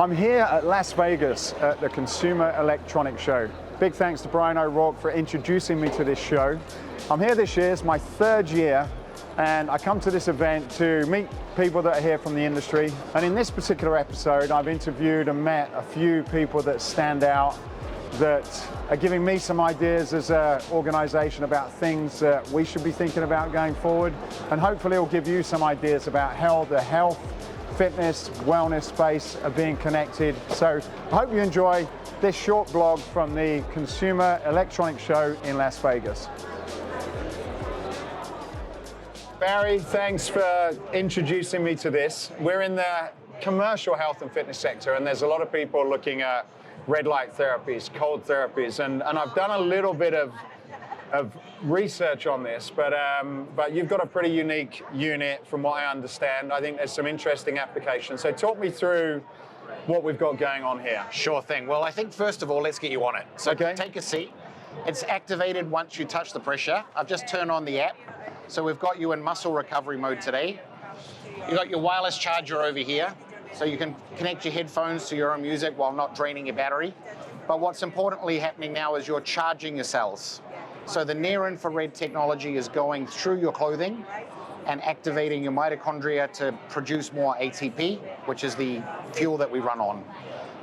I'm here at Las Vegas at the Consumer Electronics Show. Big thanks to Brian O'Rourke for introducing me to this show. I'm here this year, it's my third year, and I come to this event to meet people that are here from the industry. And in this particular episode, I've interviewed and met a few people that stand out, that are giving me some ideas as an organization about things that we should be thinking about going forward. And hopefully it'll give you some ideas about how the health, fitness, wellness space are being connected. So I hope you enjoy this short blog from the Consumer Electronics Show in Las Vegas. Barry, thanks for introducing me to this. We're in the commercial health and fitness sector, and there's a lot of people looking at red light therapies, cold therapies, and I've done a little bit of research on this, but you've got a pretty unique unit from what I understand. I think there's some interesting applications. So talk me through what we've got going on here. Sure thing. Well, I think first of all, let's get you on it. So Take a seat. It's activated once you touch the pressure. I've just turned on the app. So we've got you in muscle recovery mode today. You've got your wireless charger over here. So you can connect your headphones to your own music while not draining your battery. But what's importantly happening now is you're charging your cells. So the near-infrared technology is going through your clothing and activating your mitochondria to produce more ATP, which is the fuel that we run on.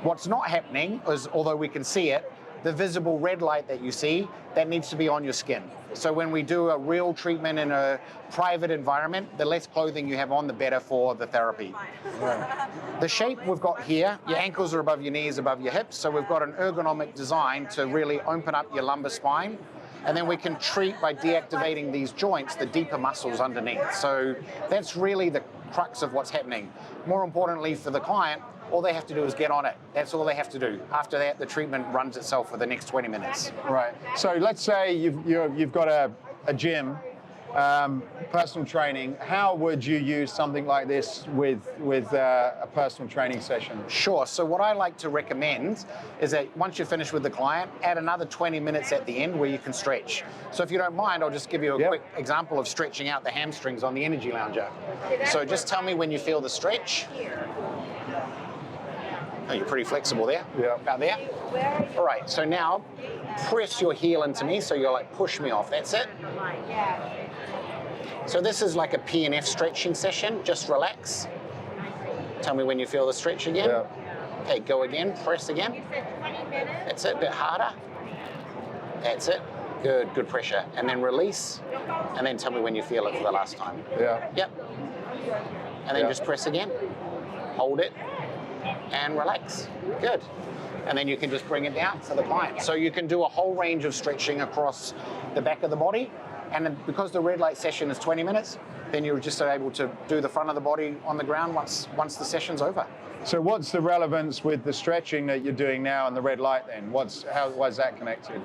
What's not happening is, although we can see it, the visible red light that you see, that needs to be on your skin. So when we do a real treatment in a private environment, the less clothing you have on, the better for the therapy. Right. The shape we've got here, your ankles are above your knees, above your hips, so we've got an ergonomic design to really open up your lumbar spine. And then we can treat by deactivating these joints, the deeper muscles underneath. So that's really the crux of what's happening. More importantly for the client, all they have to do is get on it. That's all they have to do. After that, the treatment runs itself for the next 20 minutes. Right. So let's say you've got a gym, personal training. How would you use something like this with a personal training session? Sure. So what I like to recommend is that once you're finished with the client, add another 20 minutes at the end where you can stretch. So if you don't mind, I'll just give you a quick example of stretching out the hamstrings on the EnergyLounger. So just tell me when you feel the stretch. Oh, you're pretty flexible there. Yeah. About there. All right, so now press your heel into me, so you're like, push me off, that's it. So this is like a P&F stretching session, just relax. Tell me when you feel the stretch again. Yeah. Okay, go again, press again. That's it, a bit harder. That's it, good pressure. And then release, and then tell me when you feel it for the last time. Yeah. Yep. And then just press again, hold it, and relax. Good. And then you can just bring it down to the client. So you can do a whole range of stretching across the back of the body. And then because the red light session is 20 minutes, then you're just able to do the front of the body on the ground once the session's over. So what's the relevance with the stretching that you're doing now and the red light then? Why is that connected?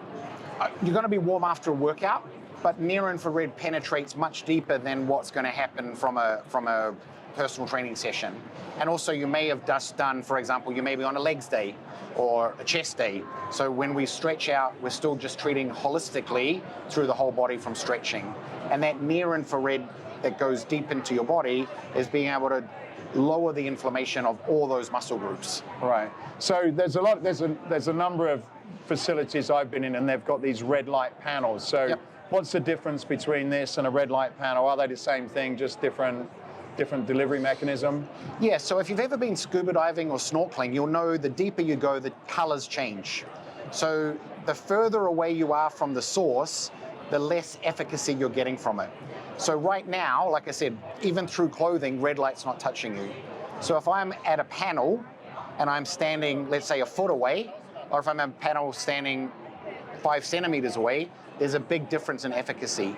You're going to be warm after a workout, but near-infrared penetrates much deeper than what's going to happen from a personal training session. And also you may have just done, for example, you may be on a legs day or a chest day. So when we stretch out, we're still just treating holistically through the whole body from stretching. And that near infrared that goes deep into your body is being able to lower the inflammation of all those muscle groups. Right. So there's a number of facilities I've been in, and they've got these red light panels. So what's the difference between this and a red light panel? Are they the same thing, just different delivery mechanism? Yeah, so if you've ever been scuba diving or snorkeling, you'll know the deeper you go, the colors change. So the further away you are from the source, the less efficacy you're getting from it. So right now, like I said, even through clothing, red light's not touching you. So if I'm at a panel and I'm standing, let's say, a foot away, or if I'm at a panel standing 5 centimeters away, there's a big difference in efficacy.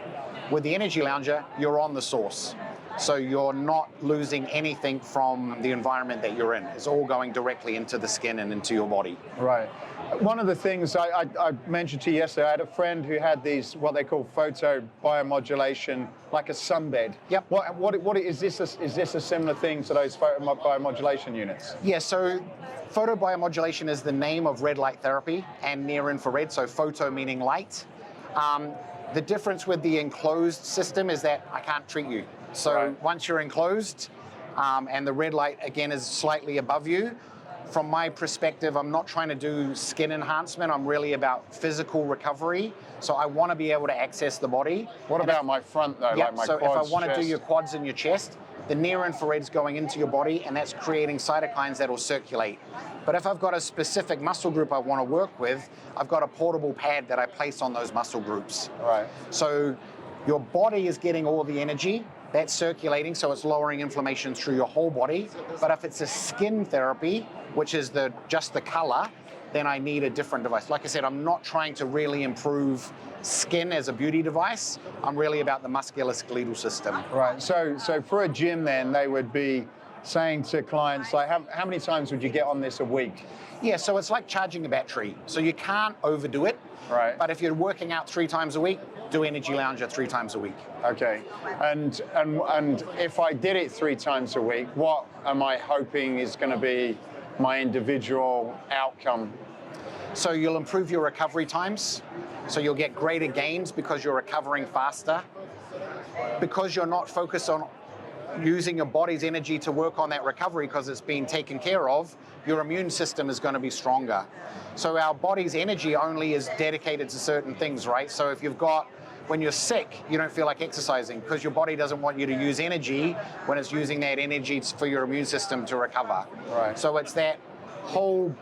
With the EnergyLounger, you're on the source. So you're not losing anything from the environment that you're in. It's all going directly into the skin and into your body. Right. One of the things I mentioned to you yesterday, I had a friend who had these, what they call photo biomodulation, like a sunbed. Yep. What is this a similar thing to those photo biomodulation units? Yeah, so photobiomodulation is the name of red light therapy and near infrared, so photo meaning light. The difference with the enclosed system is that I can't treat you. So once you're enclosed and the red light again is slightly above you, from my perspective, I'm not trying to do skin enhancement. I'm really about physical recovery. So I want to be able to access the body. What about my front though, Yep, like my so quads, if I want to do chest? your quads and your chest, the near infrared's going into your body and that's creating cytokines that will circulate. But if I've got a specific muscle group I want to work with, I've got a portable pad that I place on those muscle groups. Right. So your body is getting all the energy, that's circulating, so it's lowering inflammation through your whole body. But if it's a skin therapy, which is just the color, then I need a different device. Like I said, I'm not trying to really improve skin as a beauty device. I'm really about the musculoskeletal system. Right, so for a gym then, they would be saying to clients, like, how many times would you get on this a week? Yeah, so it's like charging a battery. So you can't overdo it. Right. But if you're working out 3 times a week, do EnergyLounger 3 times a week. Okay, and if I did it 3 times a week, what am I hoping is going to be my individual outcome? So you'll improve your recovery times. So you'll get greater gains because you're recovering faster. Because you're not focused on using your body's energy to work on that recovery because it's being taken care of, your immune system is going to be stronger. So our body's energy only is dedicated to certain things, right? So if you've got, when you're sick, you don't feel like exercising because your body doesn't want you to use energy when it's using that energy for your immune system to recover. Right. So it's that whole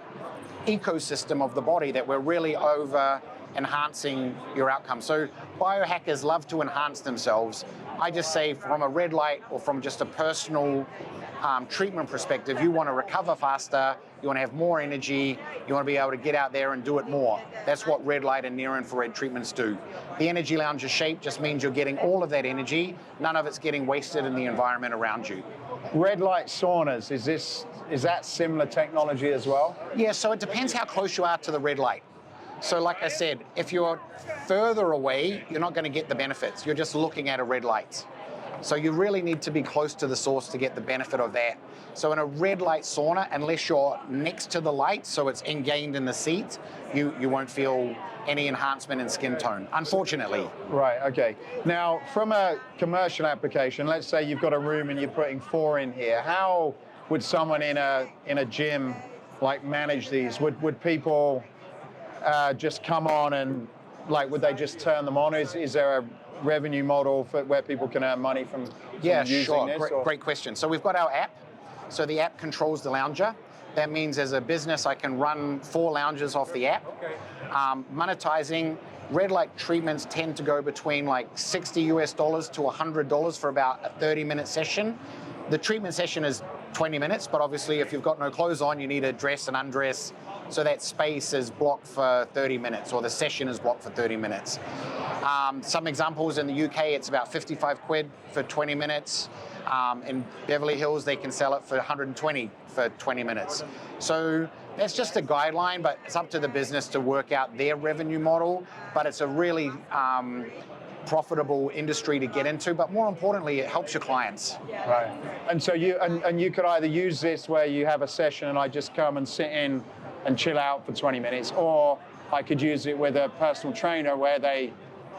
ecosystem of the body that we're really over enhancing your outcome. So biohackers love to enhance themselves. I just say from a red light or from just a personal treatment perspective, you want to recover faster, you want to have more energy, you want to be able to get out there and do it more. That's what red light and near infrared treatments do. The EnergyLounger shape just means you're getting all of that energy, none of it's getting wasted in the environment around you. Red light saunas, is that similar technology as well? Yeah, so it depends how close you are to the red light. So like I said, if you're further away, you're not going to get the benefits. You're just looking at a red light. So you really need to be close to the source to get the benefit of that. So in a red light sauna, unless you're next to the light, so it's ingrained in the seat, you won't feel any enhancement in skin tone, unfortunately. Right, okay. Now, from a commercial application, let's say you've got a room and you're putting 4 in here. How would someone in a gym like manage these? Would people just come on and would they just turn them on? Is there a revenue model for where people can earn money from using sure. this? Great question. So we've got our app. So the app controls the lounger. That means as a business, I can run 4 loungers off the app. Monetizing, red light treatments tend to go between like $60 to $100 for about a 30-minute session. The treatment session is 20 minutes, but obviously if you've got no clothes on, you need to dress and undress. So that space is blocked for 30 minutes, or the session is blocked for 30 minutes. Some examples in the UK, it's about 55 quid for 20 minutes. In Beverly Hills, they can sell it for 120 for 20 minutes. So that's just a guideline, but it's up to the business to work out their revenue model. But it's a really profitable industry to get into, but more importantly, it helps your clients. Right. And so you could either use this where you have a session and I just come and sit in and chill out for 20 minutes, or I could use it with a personal trainer where they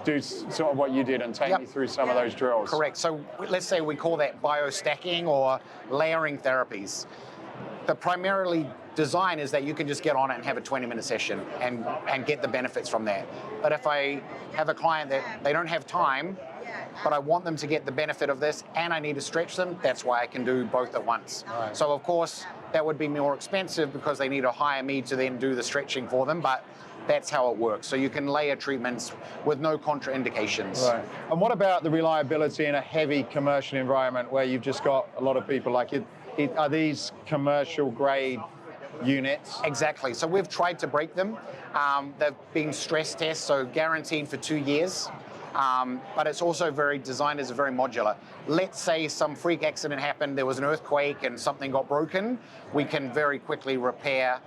do sort of what you did and take me through some of those drills. Correct. So let's say we call that biostacking or layering therapies. The primarily design is that you can just get on it and have a 20-minute session and get the benefits from that. But if I have a client that they don't have time, but I want them to get the benefit of this and I need to stretch them, that's why I can do both at once. Right. So of course, that would be more expensive because they need to hire me to then do the stretching for them, but that's how it works. So you can layer treatments with no contraindications. Right. And what about the reliability in a heavy commercial environment where you've just got a lot of people like it? Are these commercial grade units? Exactly. So we've tried to break them. They've been stress tests, so guaranteed for 2 years. But it's also designed as very modular. Let's say some freak accident happened, there was an earthquake and something got broken, we can very quickly repair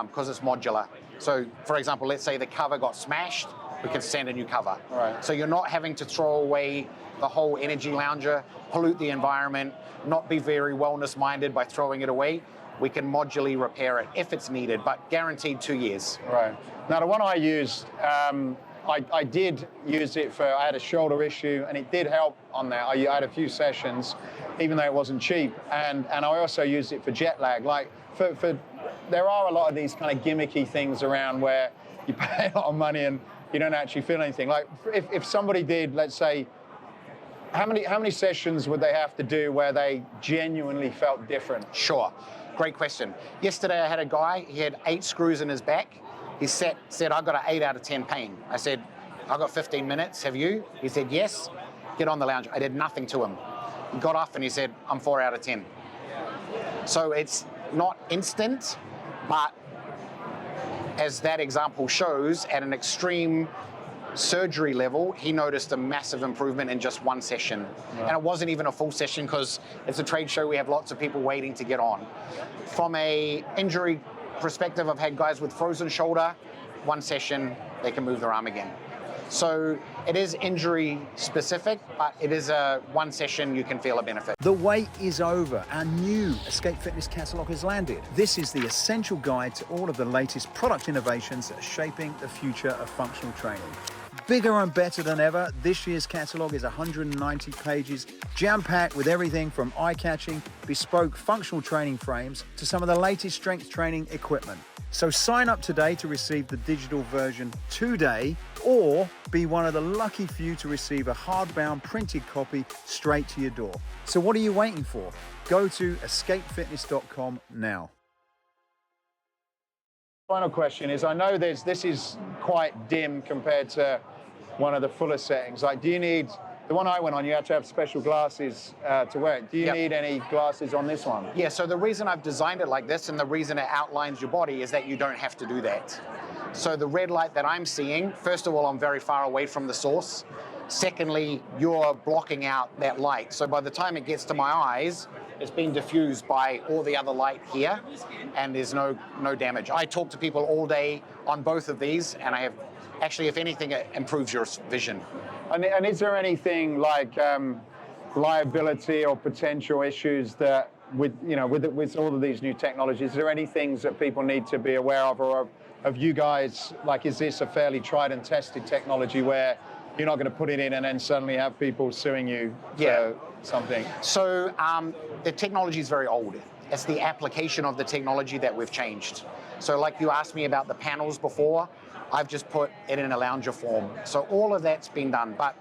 because it's modular. So for example, let's say the cover got smashed, we can send a new cover. Right. So you're not having to throw away the whole EnergyLounger, pollute the environment, not be very wellness minded by throwing it away. We can modularly repair it if it's needed, but guaranteed 2 years. Right. Now the one I used, I did use it I had a shoulder issue and it did help on that. I had a few sessions, even though it wasn't cheap. And I also used it for jet lag. Like for there are a lot of these kind of gimmicky things around where you pay a lot of money and you don't actually feel anything. Like if somebody did, let's say, how many sessions would they have to do where they genuinely felt different? Sure, great question. Yesterday I had a guy, he had 8 screws in his back. He said, I got an 8 out of 10 pain. I said, I got 15 minutes, have you? He said, yes, get on the lounge. I did nothing to him. He got off and he said, I'm 4 out of 10. So it's not instant, but as that example shows, at an extreme surgery level, he noticed a massive improvement in just 1 session. Right. And it wasn't even a full session because it's a trade show, we have lots of people waiting to get on. From a injury perspective, I've had guys with frozen shoulder, 1 session, they can move their arm again. So it is injury specific, but it is a 1 session you can feel a benefit. The wait is over. Our new Escape Fitness catalogue has landed. This is the essential guide to all of the latest product innovations that are shaping the future of functional training. Bigger and better than ever, this year's catalogue is 190 pages, jam-packed with everything from eye-catching, bespoke functional training frames to some of the latest strength training equipment. So sign up today to receive the digital version today, or be one of the lucky few to receive a hardbound printed copy straight to your door. So what are you waiting for? Go to escapefitness.com now. Final question is, I know this is quite dim compared to one of the fuller settings. Like, do you need, the one I went on, you had to have special glasses to wear it. Do you need any glasses on this one? Yeah, so the reason I've designed it like this and the reason it outlines your body is that you don't have to do that. So the red light that I'm seeing, first of all, I'm very far away from the source. Secondly, you're blocking out that light. So by the time it gets to my eyes, it's been diffused by all the other light here, and there's no damage. I talk to people all day on both of these, and I have, actually, if anything, it improves your vision. And is there anything like liability or potential issues that with all of these new technologies, is there any things that people need to be aware of, or of you guys, like, is this a fairly tried and tested technology where you're not going to put it in and then suddenly have people suing you for something? So the technology is very old. It's the application of the technology that we've changed. So like you asked me about the panels before, I've just put it in a lounger form. So all of that's been done. But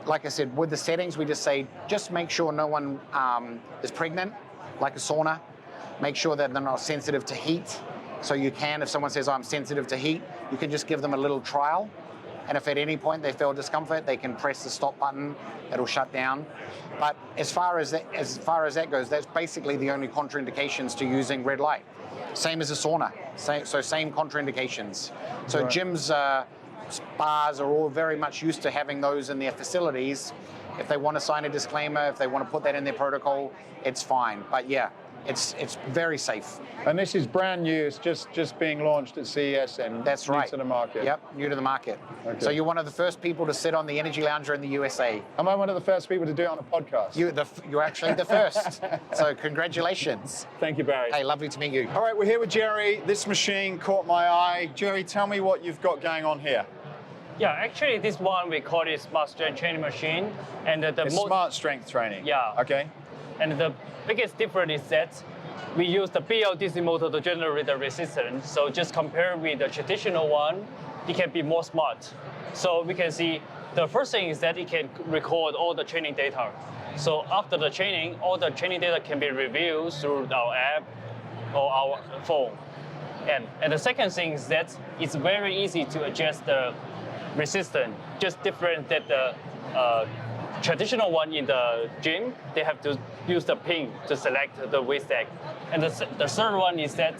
like I said, with the settings, we just say, just make sure no one is pregnant, like a sauna. Make sure that they're not sensitive to heat. So you can, if someone says, I'm sensitive to heat, you can just give them a little trial. And if at any point they feel discomfort, they can press the stop button, it'll shut down. But as far as that goes, that's basically the only contraindications to using red light. Same as a sauna, same contraindications. So right. Gyms, spas are all very much used to having those in their facilities. If they want to sign a disclaimer, if they want to put that in their protocol, it's fine. But yeah, it's very safe. And this is brand new, it's just being launched at CES and that's right. New to the market. Yep, new to the market. Okay. So you're one of the first people to sit on the EnergyLounger in the USA. Am I one of the first people to do it on a podcast? You're actually the first. So congratulations. Thank you, Barry. Hey, lovely to meet you. All right, we're here with Jerry. This machine caught my eye. Jerry, tell me what you've got going on here. Yeah, actually this one we call it smart strength training machine. And it's smart strength training? Yeah. Okay. And the biggest difference is that we use the BLDC motor to generate the resistance. So just compare with the traditional one, it can be more smart. So we can see the first thing is that it can record all the training data. So after the training, all the training data can be reviewed through our app or our phone. And the second thing is that it's very easy to adjust the resistance, just different than the traditional one in the gym. They have to use the pin to select the weight stack. And the third one is that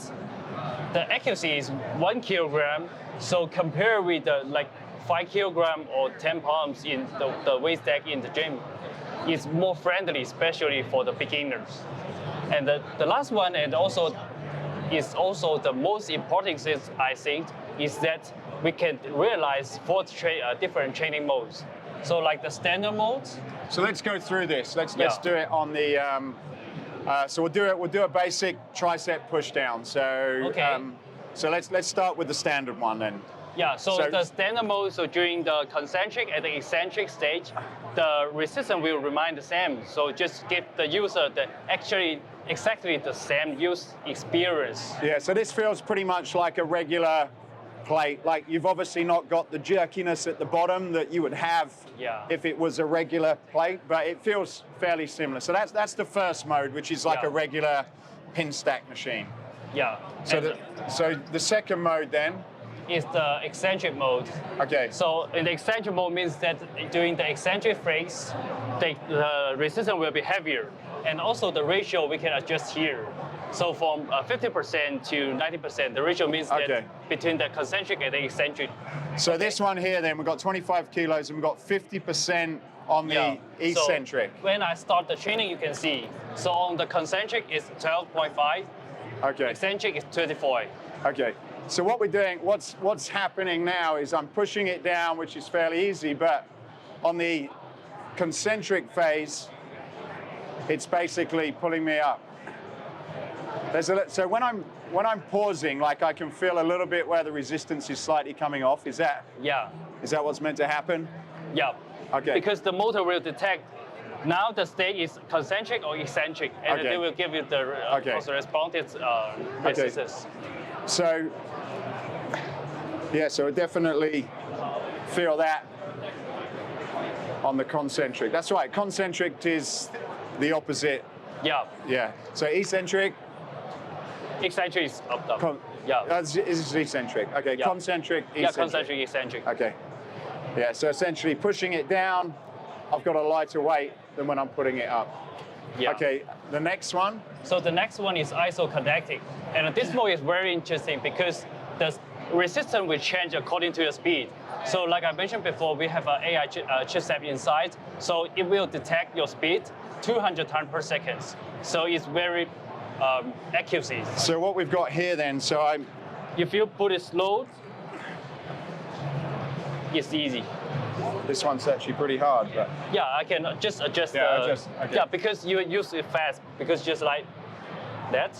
the accuracy is 1 kilogram. So compare with the 5 kilogram or 10 pounds in the weight stack in the gym, it's more friendly, especially for the beginners. And the last one, and also is also the most important thing, I think, is that we can realize 4 different training modes. So like the standard mode. So let's go through this. Let's do it on the. So we'll do a basic tricep push down. So okay. So let's start with the standard one then. Yeah. So the standard mode. So during the concentric and the eccentric stage, the resistance will remain the same. So just give the user the actually exactly the same use experience. Yeah, so this feels pretty much like a regular plate. Like you've obviously not got the jerkiness at the bottom that you would have if it was a regular plate, but it feels fairly similar. So that's the first mode, which is like a regular pin stack machine. Yeah. So the second mode then is the eccentric mode. Okay. So in the eccentric mode means that during the eccentric phase, the resistance will be heavier. And also the ratio we can adjust here. So from 50% to 90%, the ratio means that between the concentric and the eccentric. So this one here then, we've got 25 kilos and we've got 50% on the eccentric. So when I start the training, you can see. So on the concentric is 12.5. Okay. Eccentric is 24. Okay. So what we're doing, what's happening now is I'm pushing it down, which is fairly easy, but on the concentric phase, it's basically pulling me up. So when I'm pausing, like I can feel a little bit where the resistance is slightly coming off. Is that what's meant to happen? Yeah. Okay. Because the motor will detect now the state is concentric or eccentric, and they will give you the corresponding resistance. So so I definitely feel that on the concentric. That's right. Concentric is the opposite. Yeah. Yeah. So eccentric. Eccentric is up down. This is eccentric. Okay. Yeah. Concentric. Eccentric. Yeah. Concentric. Eccentric. Okay. Yeah. So essentially, pushing it down, I've got a lighter weight than when I'm putting it up. Yeah. Okay. The next one. So the next one is isokinetic, and this mode is very interesting because the resistance will change according to your speed. So like I mentioned before, we have an AI chipset inside, so it will detect your speed 200 times per second. So it's very accuracy. So what we've got here then, if you put it slow, it's easy. This one's actually pretty hard, but yeah, I can just adjust. Yeah, because you use it fast, because just like that,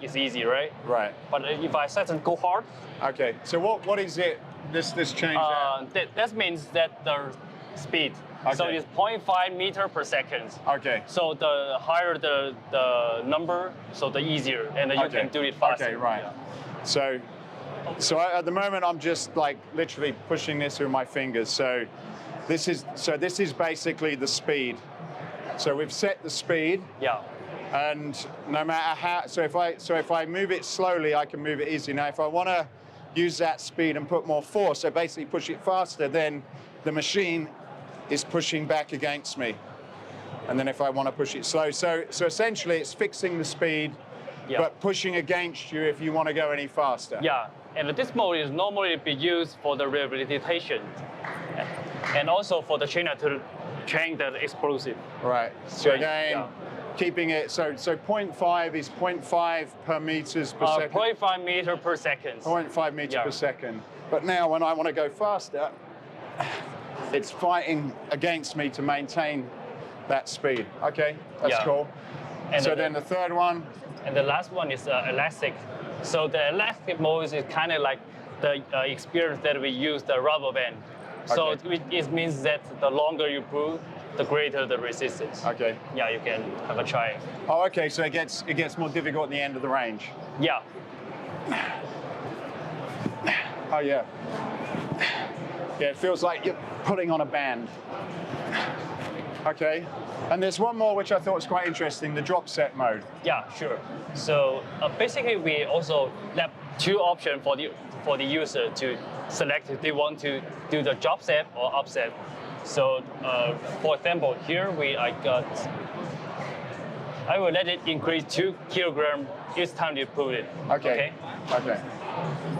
it's easy, right? Right. But if I set and go hard. Okay. So what is it? This change. That means that the speed. Okay. So it's 0.5 meter per second. Okay. So the higher the number, so the easier, and then you can do it faster. Okay, right. Yeah. So at the moment I'm just like literally pushing this with my fingers. So this is basically the speed. So we've set the speed. Yeah. And no matter how, so if I move it slowly, I can move it easy. Now, if I want to use that speed and put more force, so basically push it faster, then the machine is pushing back against me. And then if I want to push it slow, so essentially it's fixing the speed, but pushing against you if you want to go any faster. Yeah, and this mode is normally be used for the rehabilitation, and also for the trainer to train the explosive. Right. So again. Keeping it, so 0.5 is 0.5 per meters per second. 0.5 meter per second. 0.5 meters per second. But now when I want to go faster, it's fighting against me to maintain that speed. Okay, that's cool. And so then the third one. And the last one is elastic. So the elastic mode is kind of like the experience that we use the rubber band. So it means that the longer you pull, the greater the resistance. Okay. Yeah, you can have a try. Oh, okay. So it gets more difficult at the end of the range. Yeah. Oh yeah. Yeah, it feels like you're putting on a band. Okay. And there's one more which I thought was quite interesting, the drop set mode. Yeah, sure. So basically, we also have two options for the user to select if they want to do the drop set or upset. So, for example, here I will let it increase 2 kilograms each time you put it. Okay.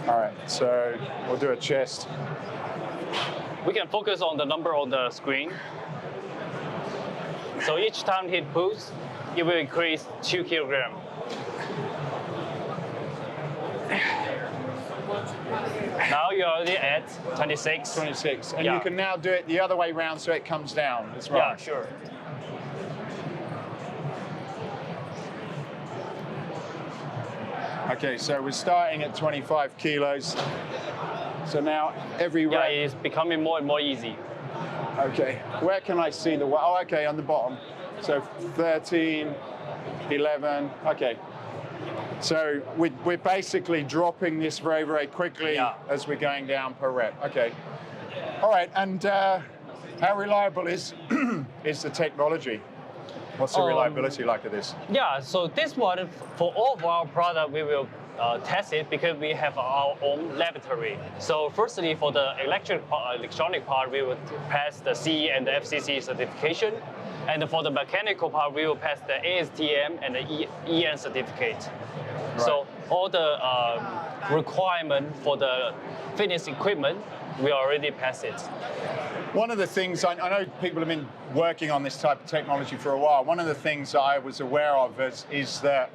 All right. So we'll do a chest. We can focus on the number on the screen. So each time he pulls, it will increase 2 kilograms. Now you're already at 26. 26. And you can now do it the other way round so it comes down. That's right. Yeah, sure. Okay, so we're starting at 25 kilos. So now every rep. Yeah, it's becoming more and more easy. Okay, where can I see the weight? Oh, okay, on the bottom. So 13, 11. Okay. So we're basically dropping this very, very quickly as we're going down per rep. Okay. All right. And how reliable is is the technology? What's the reliability like of this? Yeah, so this one, for all of our product, we will test it because we have our own laboratory. So firstly, for the electronic part, we will pass the CE and the FCC certification. And for the mechanical part, we will pass the ASTM and the EN certificate. Right. So all the requirement for the fitness equipment, we already passed it. One of the things, I know people have been working on this type of technology for a while. One of the things that I was aware of is that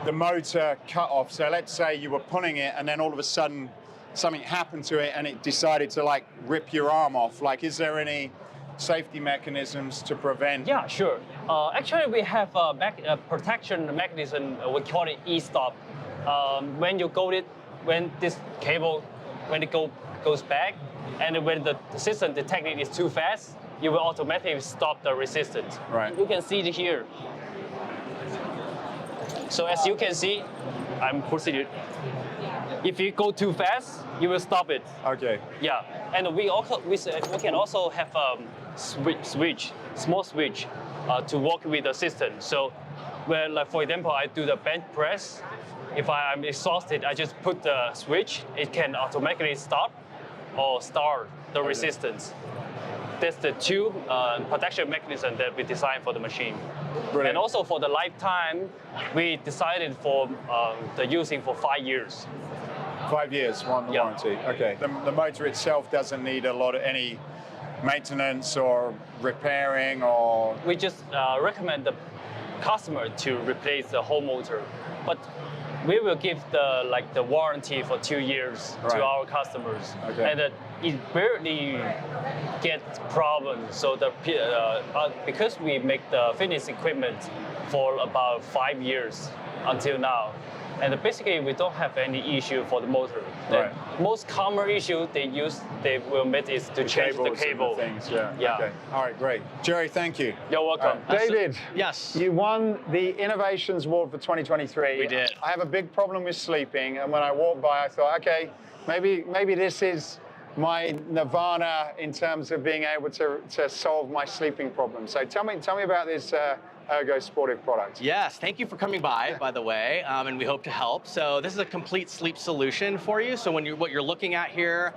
the motor cut off. So let's say you were pulling it and then all of a sudden something happened to it and it decided to like rip your arm off. Like, is there any safety mechanisms to prevent? Yeah, sure. Actually, we have a protection mechanism. We call it e-stop. When this cable, when it goes back, and when the system detects it is too fast, you will automatically stop the resistance. Right. You can see it here. So as you can see, I'm proceeding. If you go too fast, you will stop it. Okay. Yeah, and we can also have a small switch to work with the system. So, when, like, for example, I do the bench press. If I'm exhausted, I just put the switch. It can automatically stop or start the resistance. That's the two protection mechanisms that we designed for the machine. Brilliant. And also for the lifetime, we decided for the using for 5 years. 5 years warranty. Okay. The motor itself doesn't need any maintenance or repairing or. We just recommend the customer to replace the whole motor, but we will give the warranty for 2 years to our customers, and it barely gets problems. So because we make the fitness equipment for about 5 years until now, and basically we don't have any issue for the motor. Right. The most common issue they will make is to change the cable. Things, yeah. Okay. All right, great. Jerry, thank you. You're welcome. David. Yes. You won the Innovations Award for 2023. We did. I have a big problem with sleeping, and when I walked by, I thought, okay, maybe this is my nirvana in terms of being able to solve my sleeping problem. So tell me about this Ergo sportive product. Yes, thank you for coming by the way, and we hope to help. So this is a complete sleep solution for you. So what you're looking at here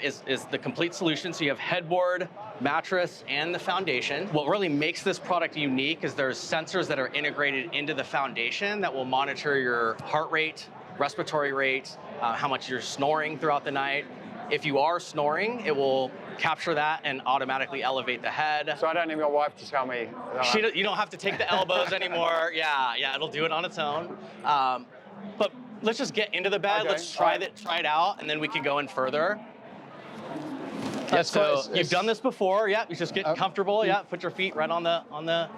is the complete solution. So you have headboard, mattress, and the foundation. What really makes this product unique is there's sensors that are integrated into the foundation that will monitor your heart rate, respiratory rate, how much you're snoring throughout the night. If you are snoring, it will capture that and automatically elevate the head. So I don't need my wife to tell me. You don't have to take the elbows anymore. Yeah, it'll do it on its own. But let's just get into the bed. Okay. Let's try it out, and then we can go in further. Yeah, so you've done this before. Yeah, you just get comfortable. Yeah, put your feet right on the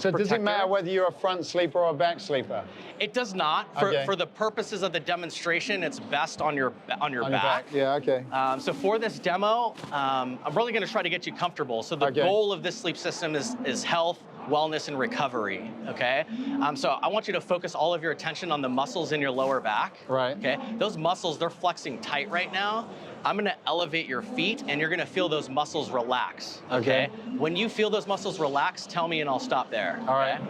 so does it matter whether you're a front sleeper or a back sleeper? It does not. For the purposes of the demonstration, it's best on your back. Yeah, okay. So for this demo, I'm really going to try to get you comfortable. So the goal of this sleep system is health, wellness, and recovery, okay? So I want you to focus all of your attention on the muscles in your lower back. Right. Okay? Those muscles, they're flexing tight right now. I'm gonna elevate your feet and you're gonna feel those muscles relax, okay? When you feel those muscles relax, tell me and I'll stop there. All right.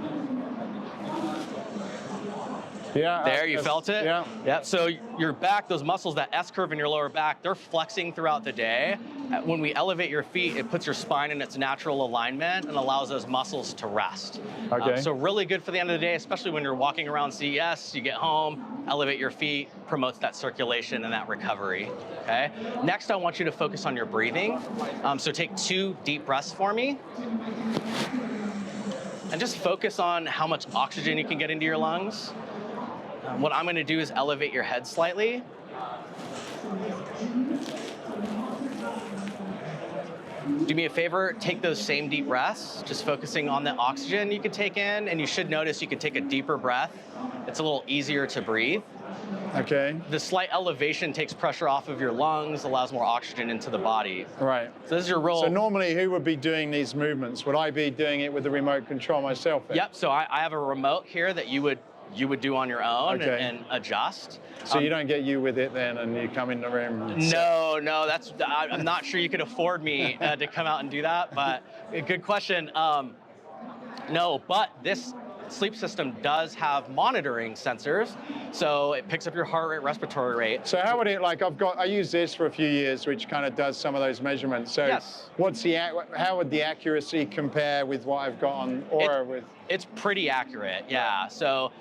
Yeah. There, you felt it? Yeah. Yeah, so your back, those muscles, that S-curve in your lower back, they're flexing throughout the day. When we elevate your feet, it puts your spine in its natural alignment and allows those muscles to rest. Okay. So really good for the end of the day, especially when you're walking around CES, you get home, elevate your feet, promotes that circulation and that recovery, okay? Next, I want you to focus on your breathing. So take 2 deep breaths for me. And just focus on how much oxygen you can get into your lungs. What I'm gonna do is elevate your head slightly. Do me a favor, take those same deep breaths, just focusing on the oxygen you can take in, and you should notice you can take a deeper breath. It's a little easier to breathe. Okay. The slight elevation takes pressure off of your lungs, allows more oxygen into the body. Right. So this is your role. So normally who would be doing these movements? Would I be doing it with the remote control myself then? Yep, so I have a remote here that you would do on your own Okay. and adjust. So you don't get you with it then and you come in the room? And No, I'm not sure you could afford me to come out and do that, but good question. No, but this sleep system does have monitoring sensors, so it picks up your heart rate, respiratory rate. So how would it, like I used this for a few years, which kind of does some of those measurements. So yes. How would the accuracy compare with what I've got on Aura with? It's pretty accurate, yeah. So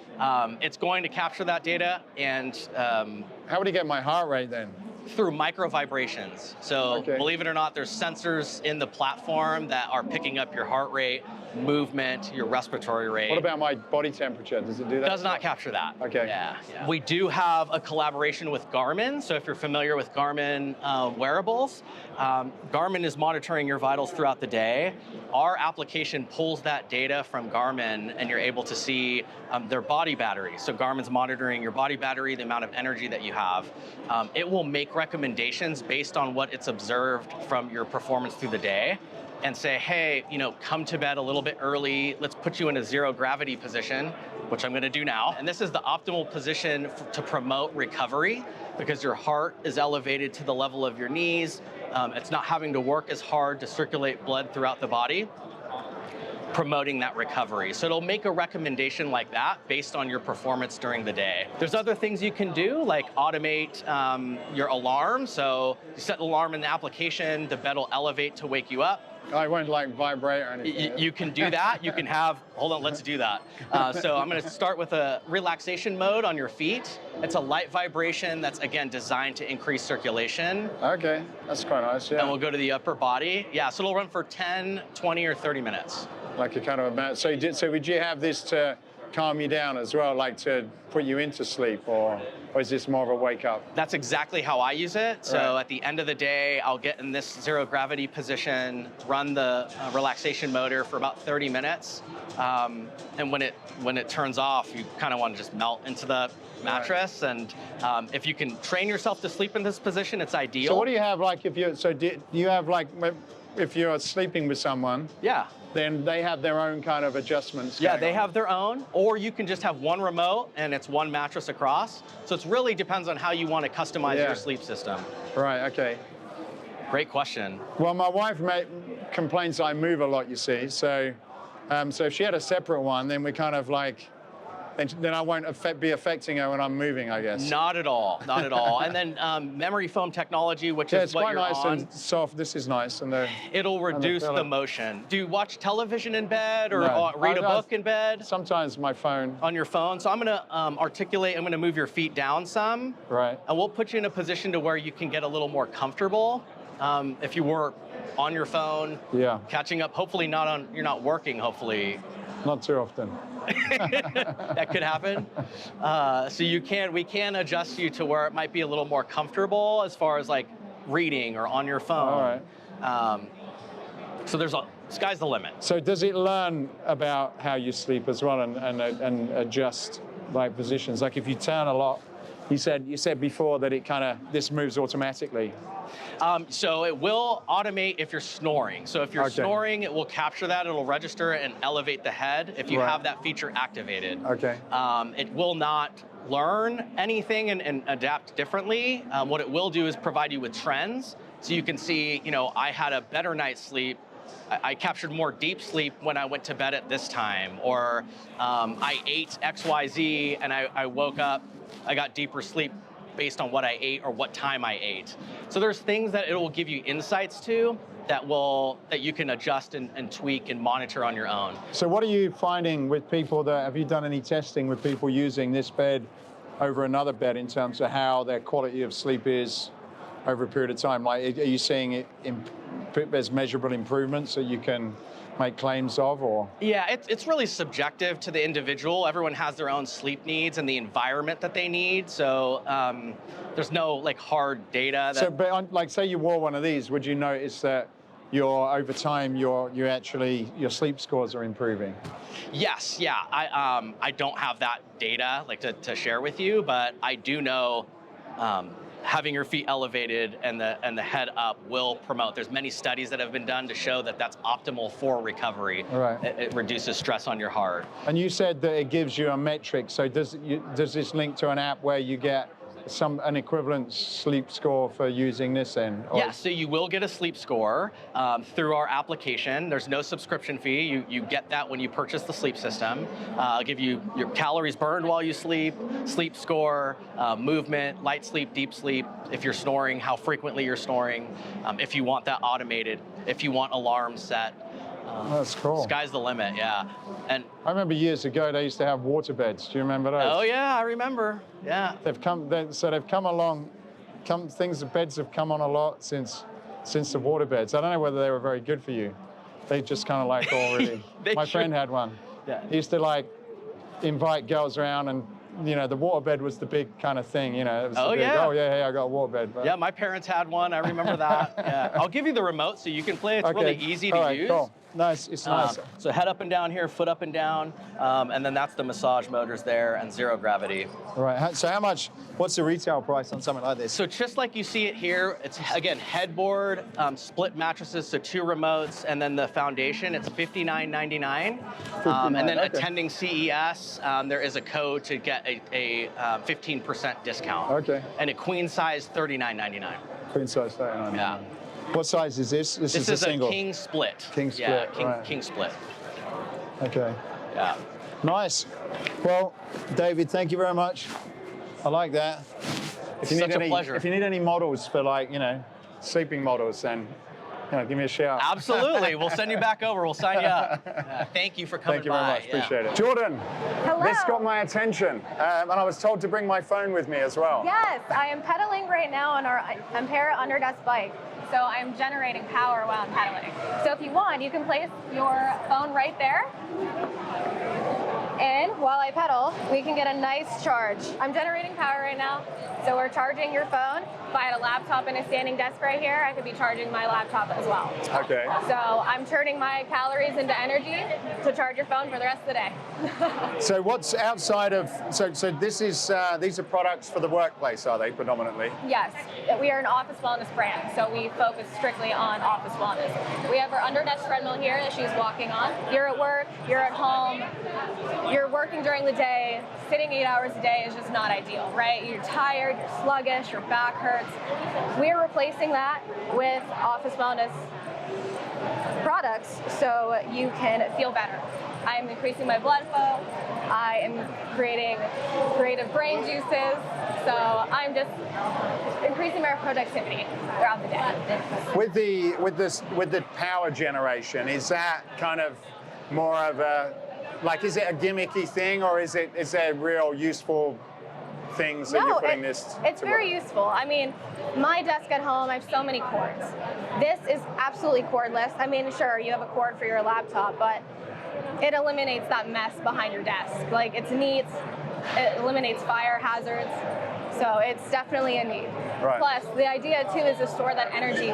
it's going to capture that data and How would he get my heart rate then? through micro vibrations. So Okay. believe it or not, there's sensors in the platform that are picking up your heart rate, movement, your respiratory rate. What about my body temperature? Does it do that? Does not capture that. Okay. Yeah. We do have a collaboration with Garmin. So if you're familiar with Garmin wearables, Garmin is monitoring your vitals throughout the day. Our application pulls that data from Garmin and you're able to see their body battery. So Garmin's monitoring your body battery, the amount of energy that you have. It will make recommendations based on what it's observed from your performance through the day and say, hey, come to bed a little bit early. Let's put you in a zero gravity position, which I'm gonna do now. And this is the optimal position to promote recovery because your heart is elevated to the level of your knees. It's not having to work as hard to circulate blood throughout the body, promoting that recovery. So it'll make a recommendation like that based on your performance during the day. There's other things you can do, like automate your alarm. So you set the alarm in the application, the bed will elevate to wake you up. I won't like vibrate or anything. You can do that. You can have, hold on, let's do that. So I'm gonna start with a relaxation mode on your feet. It's a light vibration that's, again, designed to increase circulation. Okay, that's quite nice, yeah. And we'll go to the upper body. Yeah, so it'll run for 10, 20, or 30 minutes. Like a kind of a, so would you have this to calm you down as well, like to put you into sleep, or is this more of a wake up? That's exactly how I use it. So Right. at the end of the day, I'll get in this zero gravity position, run the relaxation motor for about 30 minutes. And when it turns off, you kind of want to just melt into the mattress. Right. And if you can train yourself to sleep in this position, it's ideal. So what do you have, like, if you have, like, if you're sleeping with someone? Yeah. Then they have their own kind of adjustments. Yeah, they have their own, or you can just have one remote and it's one mattress across. So it really depends on how you want to customize your sleep system. Right, okay. Great question. Well, my wife complains I move a lot, you see. So if she had a separate one, then we kind of like, then I won't be affecting her when I'm moving, I guess. Not at all, not at all. And then memory foam technology, which is what you're on. It's quite nice and soft. This is nice. It'll reduce the motion. Do you watch television in bed or read a book in bed? Sometimes my phone. On your phone. So I'm gonna articulate, I'm gonna move your feet down some. Right. And we'll put you in a position to where you can get a little more comfortable. If you were on your phone, catching up, hopefully you're not working, hopefully. Not too often. That could happen. So we can adjust you to where it might be a little more comfortable as far as like reading or on your phone. All right. So sky's the limit. So does it learn about how you sleep as well and adjust like positions? Like if you turn a lot, you said before that this moves automatically. So it will automate if you're snoring. So if you're snoring, it will capture that. It'll register and elevate the head if you have that feature activated. Okay. It will not learn anything and adapt differently. What it will do is provide you with trends. So you can see, I had a better night's sleep. I captured more deep sleep when I went to bed at this time. Or I ate XYZ and I woke up, I got deeper sleep based on what I ate or what time I ate. So there's things that it will give you insights to that you can adjust and tweak and monitor on your own. So what are you finding with people have you done any testing with people using this bed over another bed in terms of how their quality of sleep is over a period of time? Like, are you seeing there's measurable improvements that you can make claims of, or? Yeah, it's really subjective to the individual. Everyone has their own sleep needs and the environment that they need. So there's no like hard data. But like say you wore one of these, would you notice that over time your sleep scores are improving. Yes, yeah. I don't have that data to share with you, but I do know having your feet elevated and the head up will promote. There's many studies that have been done to show that that's optimal for recovery. Right. It reduces stress on your heart. And you said that it gives you a metric. So does this link to an app where you get an equivalent sleep score for using this then? Yeah, so you will get a sleep score through our application. There's no subscription fee. You get that when you purchase the sleep system. I'll give you your calories burned while you sleep, sleep score, movement, light sleep, deep sleep, if you're snoring, how frequently you're snoring, if you want that automated, if you want alarms set. That's cool. Sky's the limit, yeah. And I remember years ago they used to have water beds. Do you remember those? Oh yeah, I remember. Yeah. They've come along. Beds have come on a lot since the water beds. I don't know whether they were very good for you. They just kind of like already. My friend had one. Yeah. He used to like invite girls around, and the water bed was the big kind of thing. It was oh big, yeah. Oh yeah, I got a water bed. But... Yeah, my parents had one. I remember that. Yeah. I'll give you the remote so you can play. It's really easy to use. Cool. Nice, it's nice. So head up and down here, foot up and down, and then that's the massage motors there and zero gravity. Right, so what's the retail price on something like this? So just like you see it here, it's again, headboard, split mattresses, so 2 remotes, and then the foundation, it's $59.99. And then attending CES, there is a code to get a 15% discount. Okay. And a queen size, $39.99. Queen size, $39.99. Yeah. What size is this? This is a single? King split. King split, Yeah, right. king split. Okay. Yeah. Nice. Well, David, thank you very much. I like that. It's such a pleasure. If you need any models for sleeping models, then give me a shout. Absolutely. We'll send you back over. We'll sign you up. Thank you for coming by. Thank you very much. Appreciate it. Jordan. Hello. This got my attention, and I was told to bring my phone with me as well. Yes, I am pedaling right now on our Ampere underdesk bike. So I'm generating power while I'm pedaling. So if you want, you can place your phone right there. And while I pedal, we can get a nice charge. I'm generating power right now. So we're charging your phone. If I had a laptop and a standing desk right here, I could be charging my laptop as well. Okay. So I'm turning my calories into energy to charge your phone for the rest of the day. So what's outside of, so this is, these are products for the workplace, are they, predominantly? Yes, we are an office wellness brand, so we focus strictly on office wellness. We have our underdesk treadmill here that she's walking on. You're at work, you're at home, you're working during the day, sitting 8 hours a day is just not ideal, right? You're tired, you're sluggish, your back hurts. We're replacing that with office wellness products so you can feel better. I am increasing my blood flow. I am creating creative brain juices. So I'm just increasing my productivity throughout the day. With the power generation, is that kind of more of a, is it a gimmicky thing, or is there real useful things that you're putting this to it's very work? useful. I mean, my desk at home, I have so many cords. This is absolutely cordless. I mean, sure, you have a cord for your laptop, but it eliminates that mess behind your desk. It's neat. It eliminates fire hazards. So it's definitely a need. Right. Plus, the idea too is to store that energy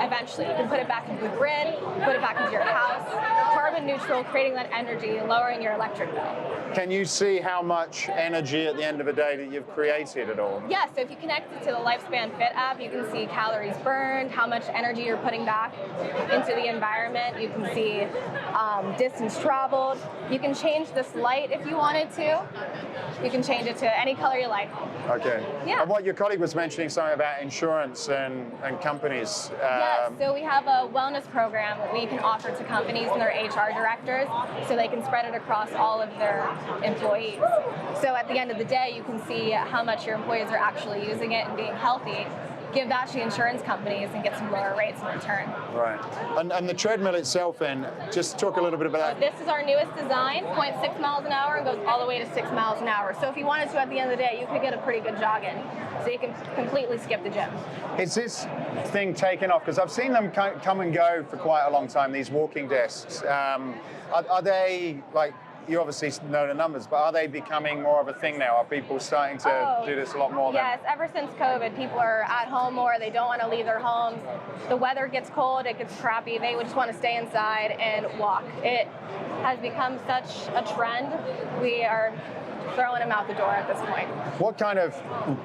eventually. You can put it back into the grid, put it back into your house, carbon neutral, creating that energy, lowering your electric bill. Can you see how much energy at the end of the day that you've created at all? Yeah, so if you connect it to the Lifespan Fit app, you can see calories burned, how much energy you're putting back into the environment. You can see distance traveled. You can change this light if you wanted to. You can change it to any color you like. Okay. Yeah. And what your colleague was mentioning something about insurance and companies. Yes, so we have a wellness program that we can offer to companies and their HR directors so they can spread it across all of their employees. So at the end of the day, you can see how much your employees are actually using it and being healthy. Give that to insurance companies and get some lower rates in return. Right. And the treadmill itself then, just talk a little bit about This is our newest design, 0.6 miles an hour and goes all the way to 6 miles an hour. So if you wanted to at the end of the day, you could get a pretty good jog in. So you can completely skip the gym. Is this thing taken off? Because I've seen them come and go for quite a long time, these walking desks. Are they you obviously know the numbers, but are they becoming more of a thing now? Are people starting to do this a lot more? Yes, ever since COVID, people are at home more. They don't want to leave their homes. The weather gets cold, it gets crappy. They would just want to stay inside and walk. It has become such a trend. We are throwing them out the door at this point. What kind of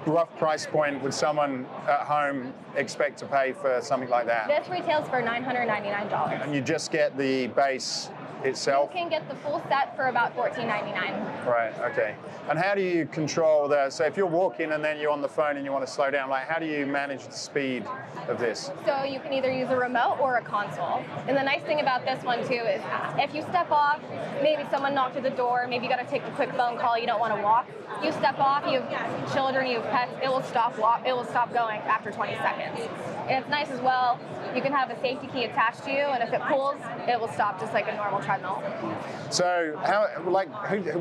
rough price point would someone at home expect to pay for something like that? This retails for $999. And you just get the base itself? You can get the full set for about $14.99. Right, okay. And how do you control so if you're walking and then you're on the phone and you want to slow down, like how do you manage the speed of this? So you can either use a remote or a console. And the nice thing about this one too is if you step off, maybe someone knocked at the door, maybe you got to take a quick phone call, you don't want to walk. You step off, you have children, you have pets, it will stop going after 20 seconds. And it's nice as well, you can have a safety key attached to you, and if it pulls, it will stop just like a normal treadmill. So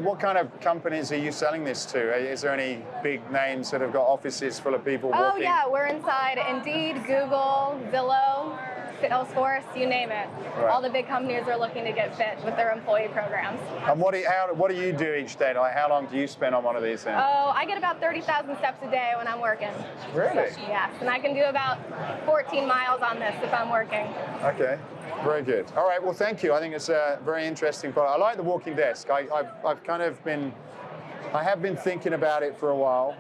what kind of companies are you selling this to? Is there any big names that have got offices full of people walking? Oh yeah, we're inside Indeed, Google, Zillow, Salesforce, you name it. Right. All the big companies are looking to get fit with their employee programs. And what do you do each day? Like how long do you spend on one of these things? Oh, I get about 30,000 steps a day when I'm working. Really? Yes, and I can do about 14 miles on this if I'm working. Okay, very good. All right, well, thank you. I think it's a very interesting product. I like the walking desk. I have been thinking about it for a while.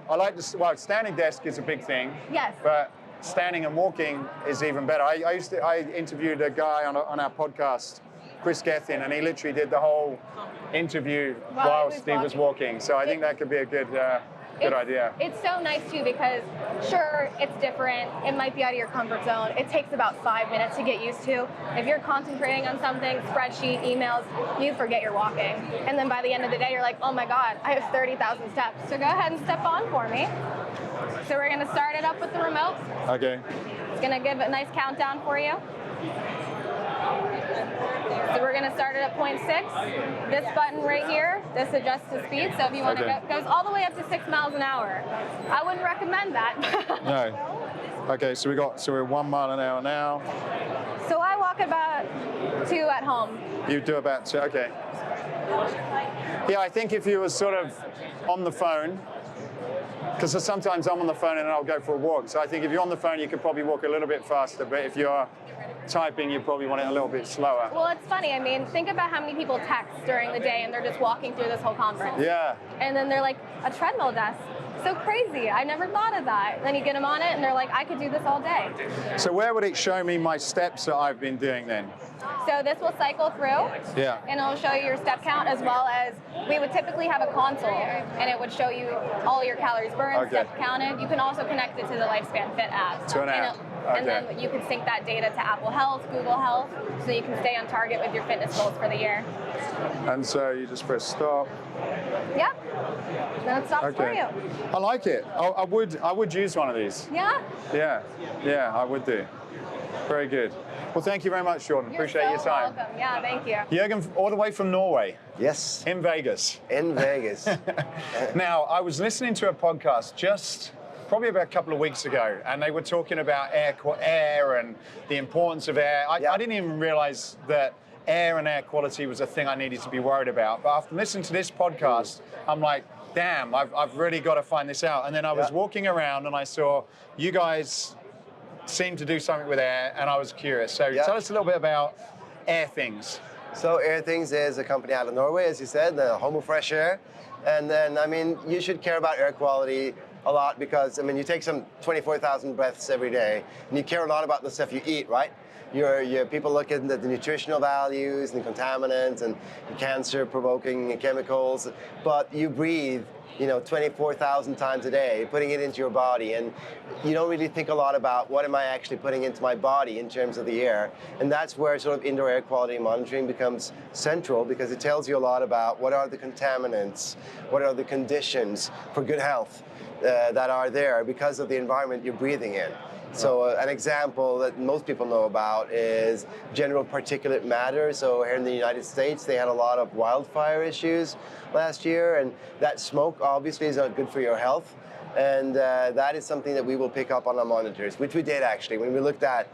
Standing desk is a big thing. Yes. But standing and walking is even better. I interviewed a guy on our podcast, Chris Gethin, and he literally did the whole interview whilst he was walking. So I think that could be a good idea. It's so nice too because sure, it's different. It might be out of your comfort zone. It takes about 5 minutes to get used to. If you're concentrating on something, spreadsheet, emails, you forget you're walking. And then by the end of the day, you're like, oh my God, I have 30,000 steps. So go ahead and step on for me. So we're gonna start it up with the remote. Okay. It's gonna give a nice countdown for you. So we're gonna start it at 0.6. This button right here, this adjusts the speed. So if you want to go, goes all the way up to 6 miles an hour. I wouldn't recommend that. No. Okay, so we're 1 mile an hour now. So I walk about 2 at home. You do about 2, okay. Yeah, I think if you were sort of on the phone, because sometimes I'm on the phone and I'll go for a walk. So I think if you're on the phone, you could probably walk a little bit faster. But if you're typing, you probably want it a little bit slower. Well, it's funny. I mean, think about how many people text during the day and they're just walking through this whole conference. Yeah. And then they're like, a treadmill desk. So crazy. I never thought of that. Then you get them on it and they're like, I could do this all day. So where would it show me my steps that I've been doing then? So this will cycle through. Yeah. And it'll show you your step count as well as we would typically have a console and it would show you all your calories burned, steps counted. You can also connect it to the Lifespan Fit app. To an app. And then you can sync that data to Apple Health, Google Health, so you can stay on target with your fitness goals for the year. And so you just press stop. Yep. Then it stops for you. I like it. I would use one of these. Yeah? Yeah, I would do. Very good. Well, thank you very much, Jordan. Appreciate your time. Welcome. Yeah, thank you. Jørgen, all the way from Norway. Yes. In Vegas. In Vegas. Now, I was listening to a podcast just probably about a couple of weeks ago, and they were talking about air and the importance of air. I didn't even realize that air and air quality was a thing I needed to be worried about. But after listening to this podcast, I'm like, damn, I've really got to find this out. And then I was walking around and I saw you guys seem to do something with air, and I was curious. So tell us a little bit about Airthings. So Airthings is a company out of Norway, as you said, the home of fresh air. And then, I mean, you should care about air quality a lot because, I mean, you take some 24,000 breaths every day, and you care a lot about the stuff you eat, right? Your people look at the nutritional values and contaminants and cancer-provoking chemicals, but you breathe, 24,000 times a day, putting it into your body, and you don't really think a lot about what am I actually putting into my body in terms of the air, and that's where sort of indoor air quality monitoring becomes central because it tells you a lot about what are the contaminants, what are the conditions for good health that are there because of the environment you're breathing in. So an example that most people know about is general particulate matter. So here in the United States, they had a lot of wildfire issues last year, and that smoke obviously is not good for your health. And that is something that we will pick up on our monitors, which we did actually. When we looked at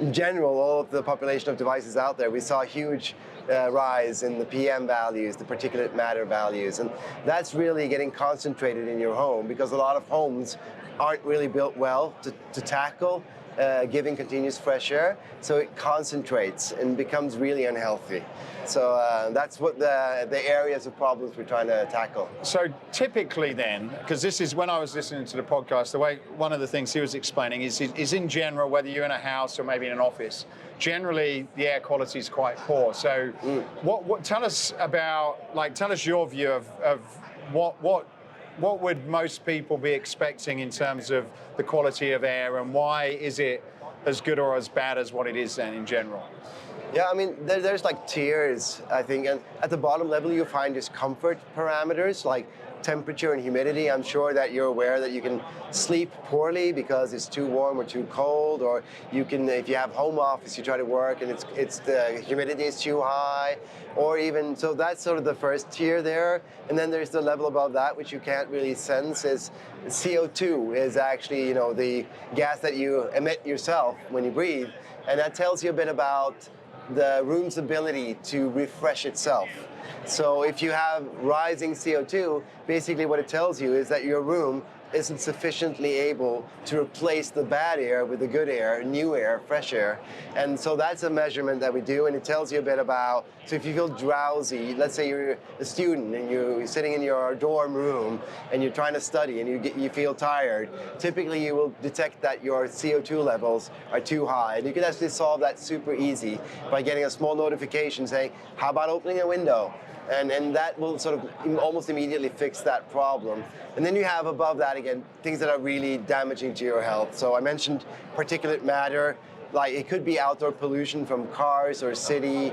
in general, all of the population of devices out there, we saw a huge rise in the PM values, the particulate matter values, and that's really getting concentrated in your home because a lot of homes aren't really built well to tackle giving continuous fresh air, so it concentrates and becomes really unhealthy. So that's what the areas of problems we're trying to tackle. So typically then, because this is when I was listening to the podcast, the way one of the things he was explaining is in general, whether you're in a house or maybe in an office, generally the air quality is quite poor. So what tell us about, like, tell us your view of what would most people be expecting in terms of the quality of air, and why is it as good or as bad as what it is then in general? Yeah, I mean, there's like tiers, I think, and at the bottom level you find just comfort parameters like temperature and humidity. I'm sure that you're aware that you can sleep poorly because it's too warm or too cold, or you can, if you have home office, you try to work and it's the humidity is too high, or even, so that's sort of the first tier there. And then there's the level above that, which you can't really sense, is CO2 is actually, you know, the gas that you emit yourself when you breathe. And that tells you a bit about the room's ability to refresh itself. So if you have rising CO2, basically what it tells you is that your room isn't sufficiently able to replace the bad air with the good air, new air, fresh air. And so that's a measurement that we do, and it tells you a bit about, so if you feel drowsy, let's say you're a student and you're sitting in your dorm room and you're trying to study and you feel tired, typically you will detect that your CO2 levels are too high. And you can actually solve that super easy by getting a small notification saying, how about opening a window? And that will sort of almost immediately fix that problem. And then you have above that, again, things that are really damaging to your health. So I mentioned particulate matter, like it could be outdoor pollution from cars or city,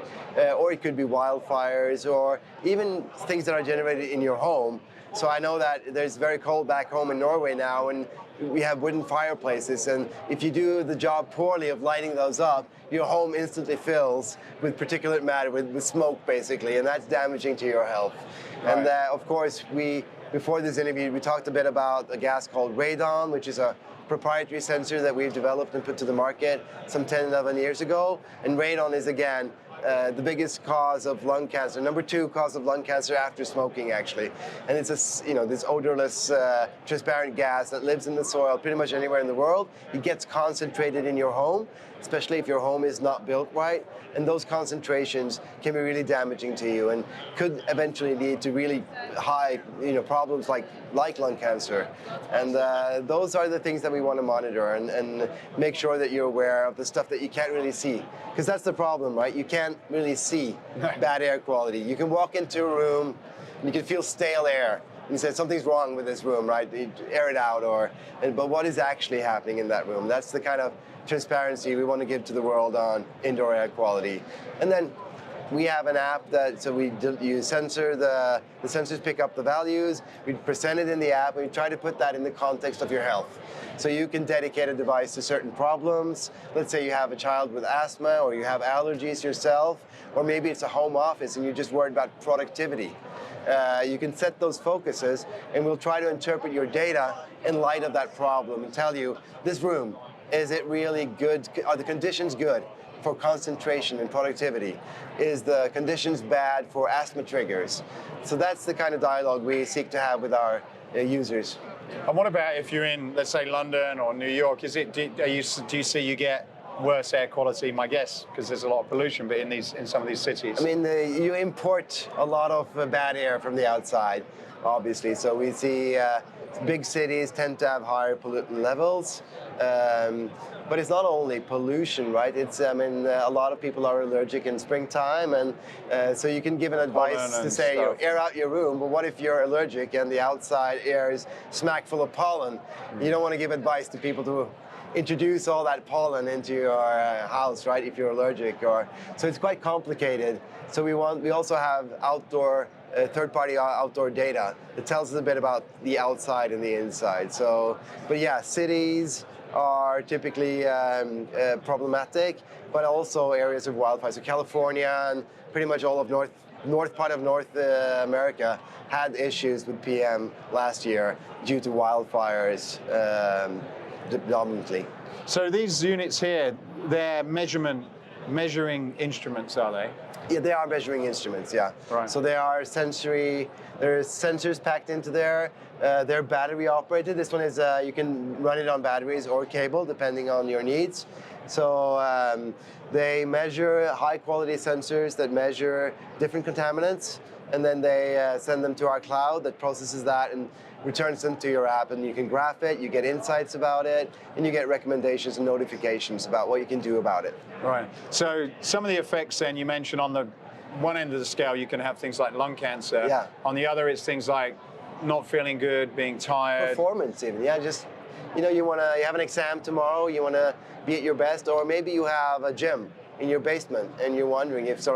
or it could be wildfires, or even things that are generated in your home. So I know that there's very cold back home in Norway now, and we have wooden fireplaces, and if you do the job poorly of lighting those up, your home instantly fills with particulate matter, with smoke basically, and that's damaging to your health. Right. And of course, before this interview, we talked a bit about a gas called radon, which is a proprietary sensor that we've developed and put to the market some 10, 11 years ago. And radon is, again, the biggest cause of lung cancer, number 2 cause of lung cancer after smoking, actually. And it's this odorless, transparent gas that lives in the soil pretty much anywhere in the world. It gets concentrated in your home, especially if your home is not built right. And those concentrations can be really damaging to you and could eventually lead to really high, problems like lung cancer. And those are the things that we want to monitor and make sure that you're aware of the stuff that you can't really see. Because that's the problem, right? You can't really see bad air quality. You can walk into a room and you can feel stale air. And you say, something's wrong with this room, right? You air it out, but what is actually happening in that room? That's the kind of transparency we want to give to the world on indoor air quality. And then we have an app you sensor, the sensors pick up the values, we present it in the app, and we try to put that in the context of your health. So you can dedicate a device to certain problems. Let's say you have a child with asthma, or you have allergies yourself, or maybe it's a home office and you're just worried about productivity. You can set those focuses, and we'll try to interpret your data in light of that problem and tell you, this room, is it really good? Are the conditions good for concentration and productivity? Is the conditions bad for asthma triggers? So that's the kind of dialogue we seek to have with our users. And what about if you're in, let's say, London or New York? Do you see you get worse air quality? My guess, because there's a lot of pollution, but in some of these cities. I mean, you import a lot of bad air from the outside, obviously. So we see big cities tend to have higher pollutant levels. But it's not only pollution, right? A lot of people are allergic in springtime, and so you can give an advice to say, air out your room, but what if you're allergic and the outside air is smack full of pollen? You don't want to give advice to people to introduce all that pollen into your house, right, if you're allergic. So it's quite complicated. So we also have outdoor, third-party outdoor data that tells us a bit about the outside and the inside. So, but yeah, cities are typically problematic, but also areas of wildfire. So California and pretty much all of north part of North America had issues with PM last year due to wildfires. predominantly. So these units here, they're measuring instruments, are they? Yeah, they are measuring instruments, yeah. Right. So they are there's sensors packed into there. They're battery operated. This one is, you can run it on batteries or cable, depending on your needs. So they measure high quality sensors that measure different contaminants, and then they send them to our cloud that processes that and returns them to your app, and you can graph it, you get insights about it, and you get recommendations and notifications about what you can do about it. Right. So some of the effects then you mentioned on the one end of the scale, you can have things like lung cancer. Yeah. On the other, it's things like not feeling good, being tired. Performance even, yeah, just, you have an exam tomorrow, you want to be at your best, or maybe you have a gym in your basement and you're wondering if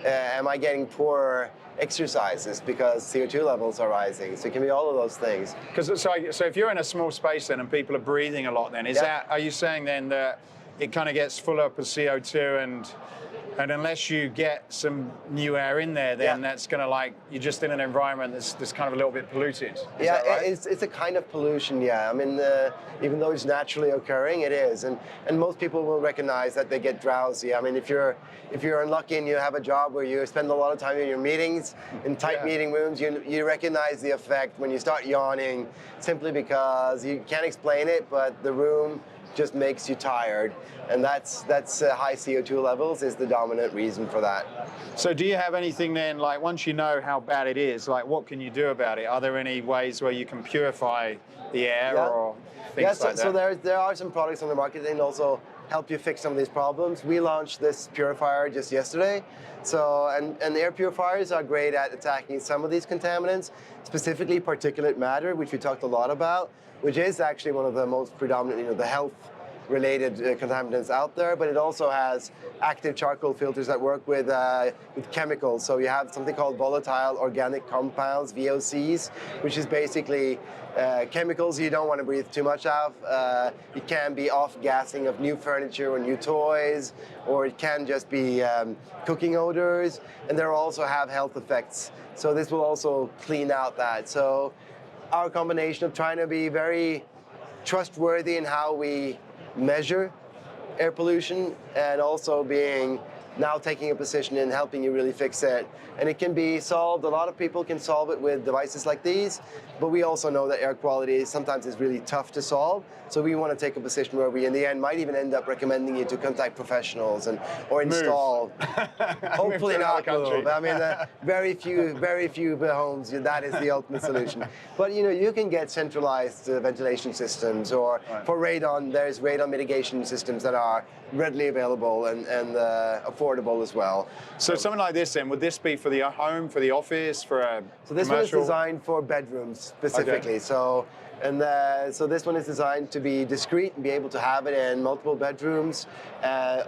am I getting poor exercises because CO2 levels are rising. So it can be all of those things. So if you're in a small space then and people are breathing a lot then, are you saying then that it kind of gets full up of CO2 and unless you get some new air in there, then that's going to you're just in an environment that's kind of a little bit polluted. Is that right? It's a kind of pollution, yeah. I mean, even though it's naturally occurring, it is. And most people will recognize that they get drowsy. I mean, if you're unlucky and you have a job where you spend a lot of time in your meetings, in tight meeting rooms, you recognize the effect when you start yawning, simply because you can't explain it, but the room just makes you tired, and that's high CO2 levels is the dominant reason for that. So do you have anything then, once you know how bad it is, what can you do about it? Are there any ways where you can purify the air or things like that? So there are some products on the market that can also help you fix some of these problems. We launched this purifier just yesterday. So, and air purifiers are great at attacking some of these contaminants, specifically particulate matter, which we talked a lot about, which is actually one of the most predominant, the health-related contaminants out there, but it also has active charcoal filters that work with chemicals. So you have something called volatile organic compounds, VOCs, which is basically chemicals you don't want to breathe too much of. It can be off-gassing of new furniture or new toys, or it can just be cooking odors, and they also have health effects. So this will also clean out that. So our combination of trying to be very trustworthy in how we measure air pollution and also now taking a position in helping you really fix it. And it can be solved, a lot of people can solve it with devices like these, but we also know that air quality sometimes is really tough to solve. So we want to take a position where we in the end might even end up recommending you to contact professionals or install. Hopefully not move. I mean, very few homes, that is the ultimate solution. But you can get centralized ventilation systems, or for radon, there's radon mitigation systems that are readily available and affordable as well. So something like this then, would this be for the home, for the office, for a So this one is designed for bedrooms specifically. Okay. So this one is designed to be discreet and be able to have it in multiple bedrooms,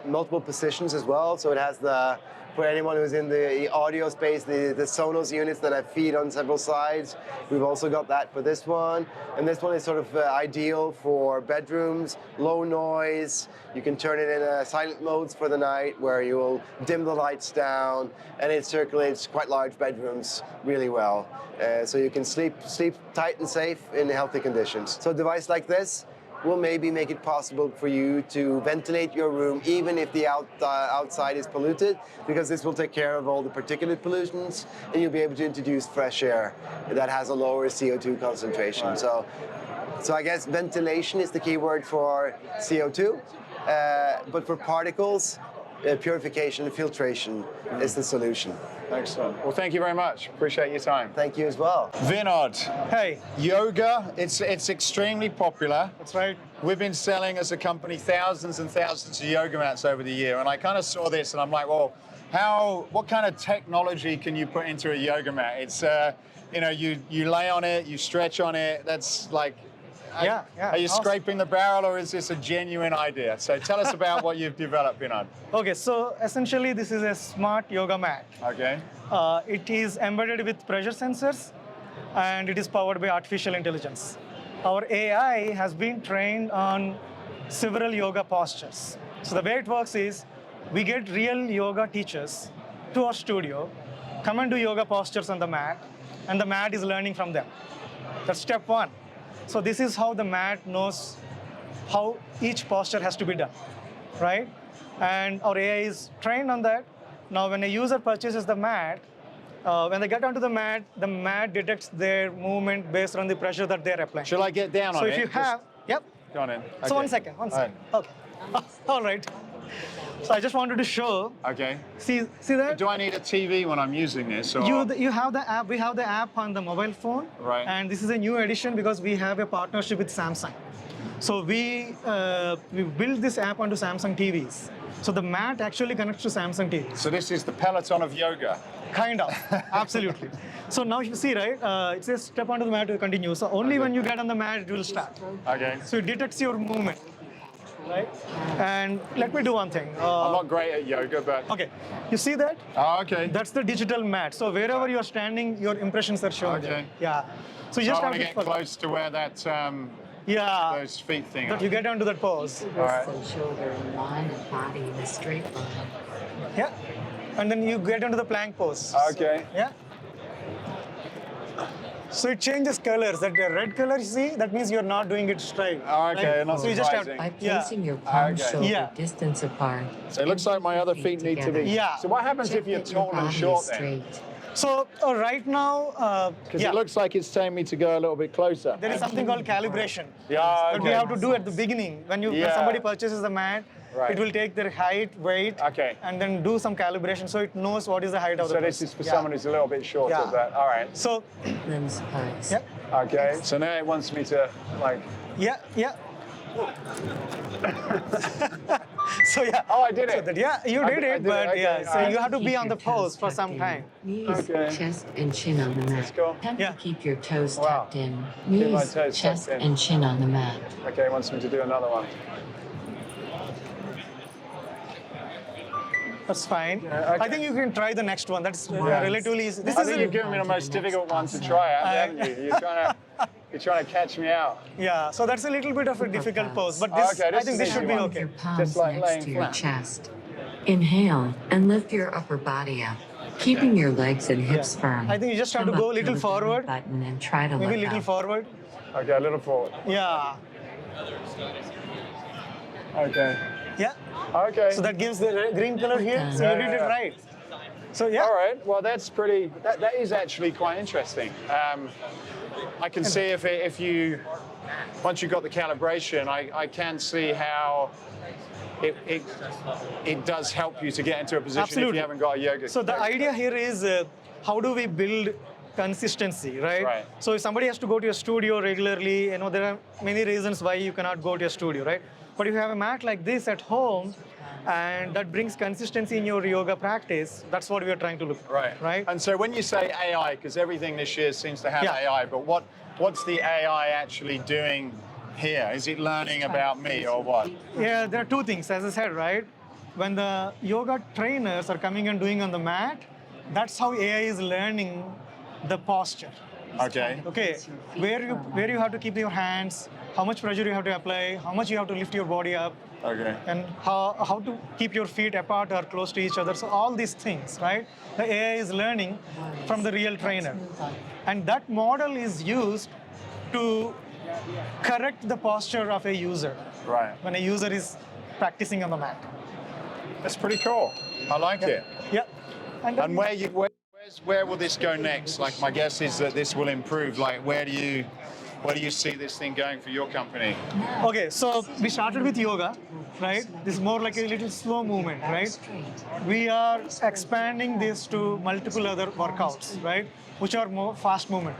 multiple positions as well. So it has for anyone who's in the audio space, the Sonos units that have feet on several sides. We've also got that for this one. And this one is sort of ideal for bedrooms, low noise. You can turn it in silent modes for the night where you will dim the lights down, and it circulates quite large bedrooms really well. So you can sleep tight and safe in healthy conditions. So a device like this will maybe make it possible for you to ventilate your room even if the outside is polluted, because this will take care of all the particulate pollutants, and you'll be able to introduce fresh air that has a lower CO2 concentration. Right. So I guess ventilation is the key word for CO2, but for particles, purification and filtration is the solution. Excellent. Well, thank you very much. Appreciate your time. Thank you as well. Vinod. Hey. Yoga, it's extremely popular. That's right. We've been selling as a company thousands and thousands of yoga mats over the year, and I kind of saw this and I'm like, well, what kind of technology can you put into a yoga mat? It's, you lay on it, you stretch on it, that's like, yeah. Are you scraping the barrel, or is this a genuine idea? So tell us about what you've developed, Vinod. Okay, so essentially this is a smart yoga mat. Okay. It is embedded with pressure sensors, and it is powered by artificial intelligence. Our AI has been trained on several yoga postures. So the way it works is, we get real yoga teachers to our studio, come and do yoga postures on the mat, and the mat is learning from them. That's step one. So this is how the mat knows how each posture has to be done, right? And our AI is trained on that. Now, when a user purchases the mat, when they get onto the mat detects their movement based on the pressure that they're applying. Shall I get down on it? So if you have, yep. Go on in. So Okay. one second. Okay. All right. So I just wanted to show. Okay. See that? Do I need a TV when I'm using this? Or? You have the app. We have the app on the mobile phone. Right. And this is a new edition because we have a partnership with Samsung. So we built this app onto Samsung TVs. So the mat actually connects to Samsung TVs. So this is the Peloton of yoga. Kind of, absolutely. So now you see, right? It says step onto the mat to continue. So only when you get on the mat, it will start. Okay. So it detects your movement, right? And let me do one thing. I'm not great at yoga, but... Okay, you see that? Oh, okay. That's the digital mat. So wherever you're standing, your impressions are shown there. Okay. Yeah. So you So just I have want to to get close to where that, yeah, those feet thing that are. you get onto that pose. Alright. Wrist and shoulder in line and body in a straight line. Yeah. And then you get into the plank pose. Okay. Yeah. So it changes colors. That the red color you see, that means you're not doing it straight. Oh, okay, right? not So you just have surprising. By yeah. placing your palms Okay. shoulder Yeah. distance apart. So it looks like my other feet need to be... Yeah. So what happens Check if you're that your tall and body short is then? straight. So right now, Because yeah, it looks like it's telling me to go a little bit closer. there is something called calibration Yeah, that we okay. have to do at the beginning. When Yeah. somebody purchases the mat, Right. it will take their height, weight, Okay. and then do some calibration so it knows what is the height of the So this person. is for Yeah. someone who's a little bit shorter. Yeah. But, all right. So, Limbs pose. yeah, Okay. So now it wants me to, like... yeah. So yeah. Oh, I did So it. that, yeah, you I did did- I it, did it, but okay, yeah, so alright. you have to be Keep on the your toes pose for tucked some in. time. Knees, Okay. chest, and chin on the mat. go. Attempt Yeah. to keep your toes Wow. tucked in. Keep my Knees, toes chest, tucked in. and chin on the mat. Okay, it wants me to do another one. That's fine. okay. I think you can try the next one. That's relatively easy. This I is think a- you've given me the most difficult one to try out, haven't you? You're trying to catch me out. yeah. So that's a little bit of a difficult pose, but this, Okay, this I think is this easy should be one. okay. Your palms Just like next laying to your flat. chest. Inhale and lift your upper body up, keeping your legs and hips firm. I think you just have Come to go a up little the belly forward. button and try to Maybe a look little up. forward. Okay, a little forward. Yeah. Okay. Yeah. Okay. So that gives the green color here. So you did it right. So yeah. All right. Well, that's pretty. That is actually quite interesting. I can see if you once you got the calibration, I can see how it does help you to get into a position if Absolutely. you haven't got a yoga. So the idea here is how do we build consistency, right? Right. So if somebody has to go to a studio regularly, there are many reasons why you cannot go to a studio, right? But if you have a mat like this at home, and that brings consistency in your yoga practice, that's what we are trying to look for, right? And so when you say AI, because everything this year seems to have Yeah. AI, but what's the AI actually doing here? Is it learning about me or what? Yeah, there are two things, as I said, right? When the yoga trainers are coming and doing on the mat, that's how AI is learning the posture. Okay. Okay, where you have to keep your hands, how much pressure you have to apply, how much you have to lift your body up, Okay. and how to keep your feet apart or close to each other. So all these things, right? The AI is learning from the real trainer. And that model is used to correct the posture of a user Right. when a user is practicing on the mat. That's pretty cool. I like it. Yeah. And And where will this go next? Like, my guess is that this will improve. Like, where do you see this thing going for your company? Okay, so we started with yoga, right? This is more like a little slow movement, right? We are expanding this to multiple other workouts, right? Which are more fast movement.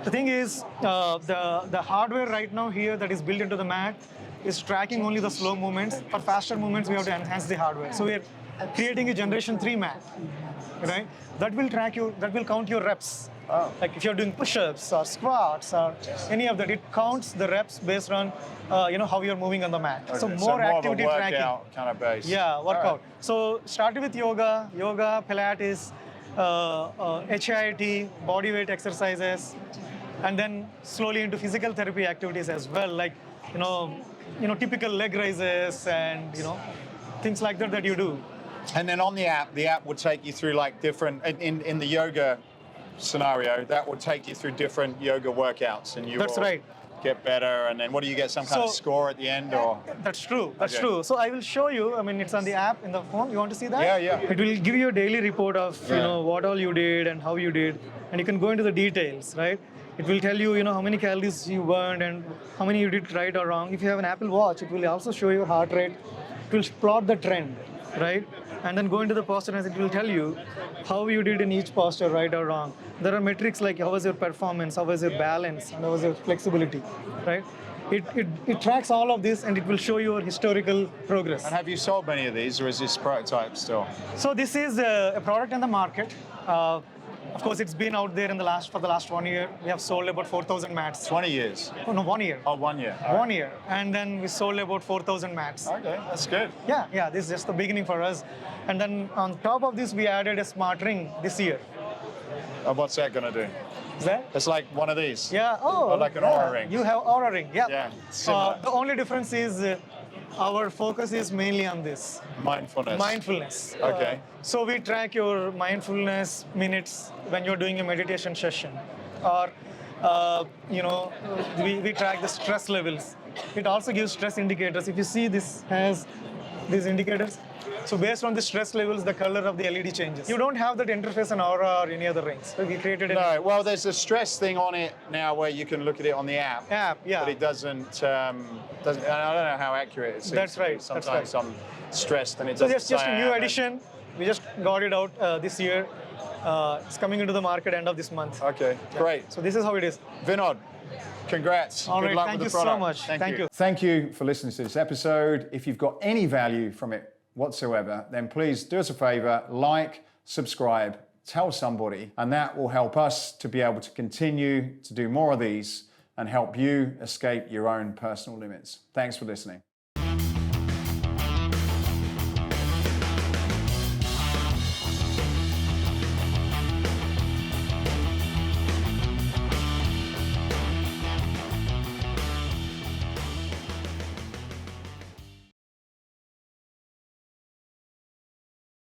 The thing is, the hardware right now here that is built into the mat is tracking only the slow movements. For faster movements, we have to enhance the hardware. So we're creating a Generation 3 mat, right? That will count your reps. Oh. Like if you're doing push-ups or squats or any of that, it counts the reps based on how you're moving on the mat. Okay, So more activity of a tracking. workout kind of base. Yeah, workout. All right. So started with yoga, Pilates, HIIT, body weight exercises, and then slowly into physical therapy activities as well, like typical leg raises and things like that you do. And then on the app would take you through like different in the yoga scenario, that will take you through different yoga workouts, and you That's will right. get better. And then what do you get? Some kind of score at the end, or? That's true. That's Okay. true. So I will show you. I mean, it's on the app in the phone. You want to see that? Yeah, yeah. It will give you a daily report of Yeah. what all you did and how you did, and you can go into the details, right? It will tell you how many calories you burned and how many you did right or wrong. If you have an Apple Watch, it will also show your heart rate. It will plot the trend, right? And then go into the posture and it will tell you how you did in each posture, right or wrong. There are metrics like how was your performance, how was your balance, and how was your flexibility, right? It tracks all of this and it will show your historical progress. And have you sold many of these, or is this prototype still? So this is a product in the market. Of course, it's been out there for the last 1 year. We have sold about 4,000 mats. 20 years? Oh, no, 1 year. Oh, 1 year. All 1 year. And then we sold about 4,000 mats. Okay, that's good. Yeah, this is just the beginning for us. And then on top of this, we added a smart ring this year. What's that going to do? Is that? It's like one of these. Yeah, Or like an Aura ring. You have Aura ring, yeah. Yeah, similar. The only difference is our focus is mainly on this. Mindfulness. Mindfulness. Okay. So we track your mindfulness minutes when you're doing a meditation session, or we track the stress levels. It also gives stress indicators. If you see, this has these indicators. So based on the stress levels, the color of the LED changes. You don't have that interface in Aura or any other rings. So we created it. No, well, there's a stress thing on it now where you can look at it on the app. App, yeah. But it doesn't. I don't know how accurate it is. That's right. Sometimes I'm stressed and it So doesn't. that's just say a I new am. addition. We just got it out this year. It's coming into the market end of this month. Okay, great. So this is how it is. Vinod, congrats. All Good right, luck thank with the you so product. much. Thank you. Thank you for listening to this episode. If you've got any value from it whatsoever, then please do us a favor, like, subscribe, tell somebody, and that will help us to be able to continue to do more of these and help you escape your own personal limits. Thanks for listening.